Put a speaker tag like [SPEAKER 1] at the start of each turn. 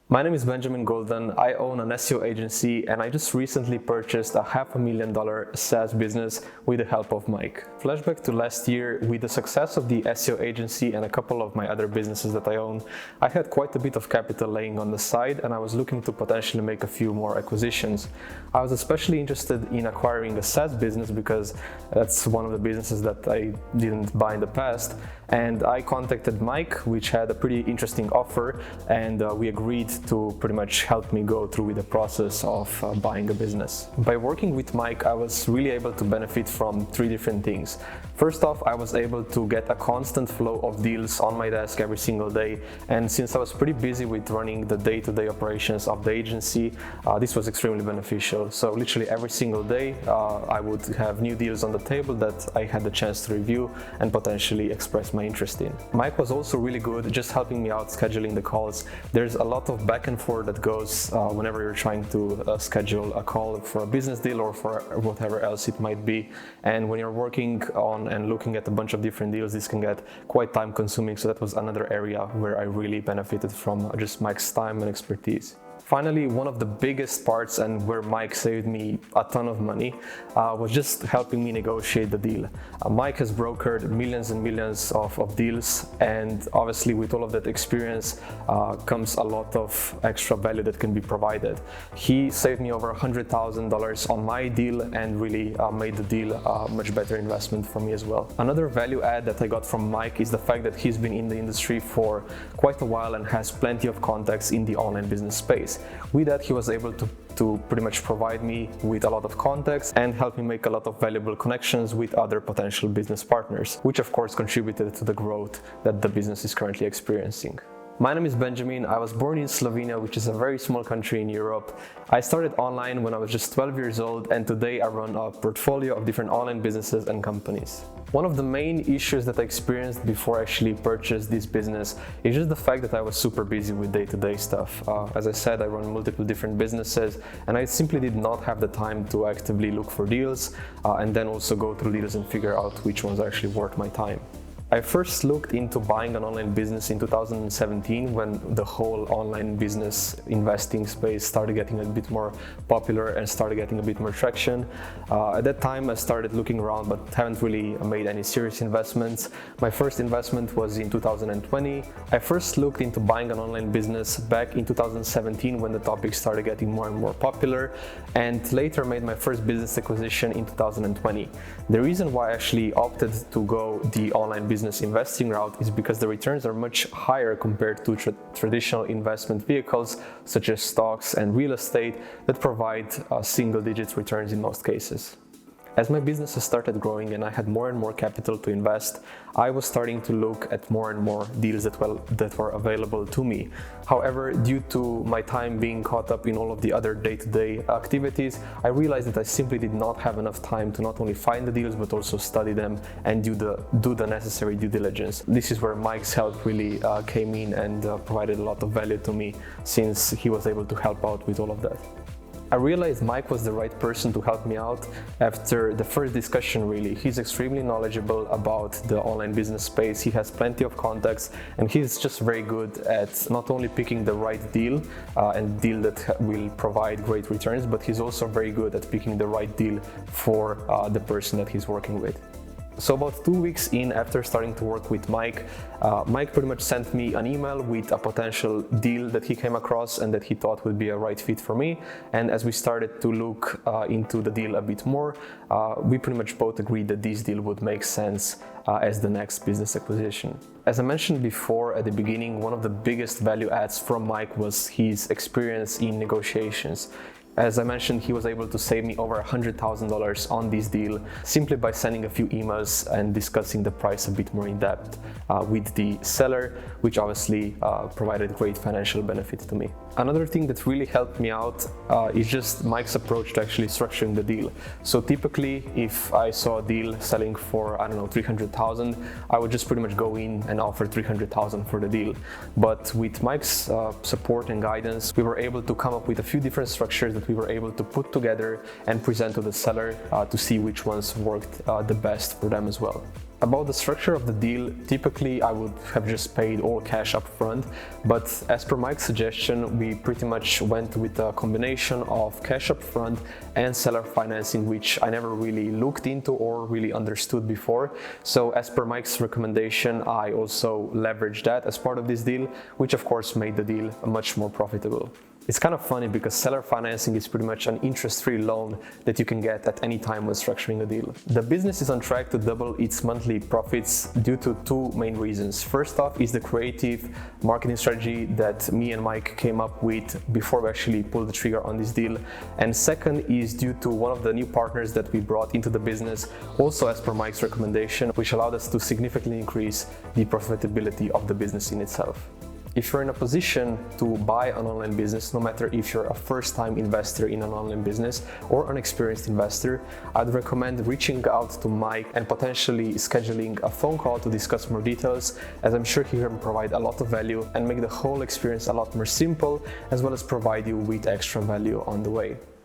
[SPEAKER 1] My name is Benjamin Golden. I own an SEO agency and I just recently purchased a $500,000 SaaS business with the help of Mike. Flashback to last year, with the success of the SEO agency and a couple of my other businesses that I own, I had quite a bit of capital laying on the side and I was looking to potentially make a few more acquisitions. I was especially interested in acquiring a SaaS business because that's one of the businesses that I didn't buy in the past, and I contacted Mike, which had a pretty interesting offer, and we agreed to pretty much help me go through with the process of buying a business. By working with Mike, I was really able to benefit from three different things. First off, I was able to get a constant flow of deals on my desk every single day, and since I was pretty busy with running the day-to-day operations of the agency, this was extremely beneficial. So literally every single day I would have new deals on the table that I had the chance to review and potentially express my interest in. Mike was also really good just helping me out scheduling the calls. There's a lot of back and forth that goes whenever you're trying to schedule a call for a business deal or for whatever else it might be, and when you're working on and looking at a bunch of different deals, this can get quite time consuming, so that was another area where I really benefited from just Mike's time and expertise. Finally, one of the biggest parts and where Mike saved me a ton of money was just helping me negotiate the deal. Mike has brokered millions and millions of deals, and obviously with all of that experience comes a lot of extra value that can be provided. He saved me over $100,000 on my deal and really made the deal a much better investment for me as well. Another value add that I got from Mike is the fact that he's been in the industry for quite a while and has plenty of contacts in the online business space. With that, he was able to pretty much provide me with a lot of contacts and help me make a lot of valuable connections with other potential business partners, which of course contributed to the growth that the business is currently experiencing. My name is Benjamin. I was born in Slovenia, which is a very small country in Europe. I started online when I was just 12 years old, and today I run a portfolio of different online businesses and companies. One of the main issues that I experienced before I actually purchased this business is just the fact that I was super busy with day-to-day stuff. As I said, I run multiple different businesses, and I simply did not have the time to actively look for deals and then also go through deals and figure out which ones are actually worth my time. I first looked into buying an online business in 2017 when the whole online business investing space started getting a bit more popular and started getting a bit more traction. At that time I started looking around but haven't really made any serious investments. My first investment was in 2020. I first looked into buying an online business back in 2017 when the topic started getting more and more popular, and later made my first business acquisition in 2020. The reason why I actually opted to go the online business investing route is because the returns are much higher compared to traditional investment vehicles such as stocks and real estate that provide single-digit returns in most cases. As my businesses started growing and I had more and more capital to invest, I was starting to look at more and more deals that were available to me. However, due to my time being caught up in all of the other day-to-day activities, I realized that I simply did not have enough time to not only find the deals but also study them and do the necessary due diligence. This is where Mike's help really came in and provided a lot of value to me, since he was able to help out with all of that. I realized Mike was the right person to help me out after the first discussion really. He's extremely knowledgeable about the online business space, he has plenty of contacts, and he's just very good at not only picking the right deal and deal that will provide great returns, but he's also very good at picking the right deal for the person that he's working with. So about 2 weeks in after starting to work with Mike, Mike pretty much sent me an email with a potential deal that he came across and that he thought would be a right fit for me. And as we started to look into the deal a bit more, we pretty much both agreed that this deal would make sense as the next business acquisition. As I mentioned before at the beginning, one of the biggest value adds from Mike was his experience in negotiations. As I mentioned, he was able to save me over $100,000 on this deal simply by sending a few emails and discussing the price a bit more in depth with the seller, which obviously provided great financial benefit to me. Another thing that really helped me out is just Mike's approach to actually structuring the deal. So typically, if I saw a deal selling for, I don't know, $300,000, I would just pretty much go in and offer $300,000 for the deal. But with Mike's support and guidance, we were able to come up with a few different structures that we were able to put together and present to the seller to see which ones worked the best for them as well. About the structure of the deal, typically I would have just paid all cash up front, but as per Mike's suggestion, we pretty much went with a combination of cash up front and seller financing, which I never really looked into or really understood before. So as per Mike's recommendation, I also leveraged that as part of this deal, which of course made the deal much more profitable. It's kind of funny because seller financing is pretty much an interest-free loan that you can get at any time when structuring a deal. The business is on track to double its monthly profits due to two main reasons. First off is the creative marketing strategy that me and Mike came up with before we actually pulled the trigger on this deal. And second is due to one of the new partners that we brought into the business, also as per Mike's recommendation, which allowed us to significantly increase the profitability of the business in itself. If you're in a position to buy an online business, no matter if you're a first-time investor in an online business or an experienced investor, I'd recommend reaching out to Mike and potentially scheduling a phone call to discuss more details, as I'm sure he can provide a lot of value and make the whole experience a lot more simple, as well as provide you with extra value on the way.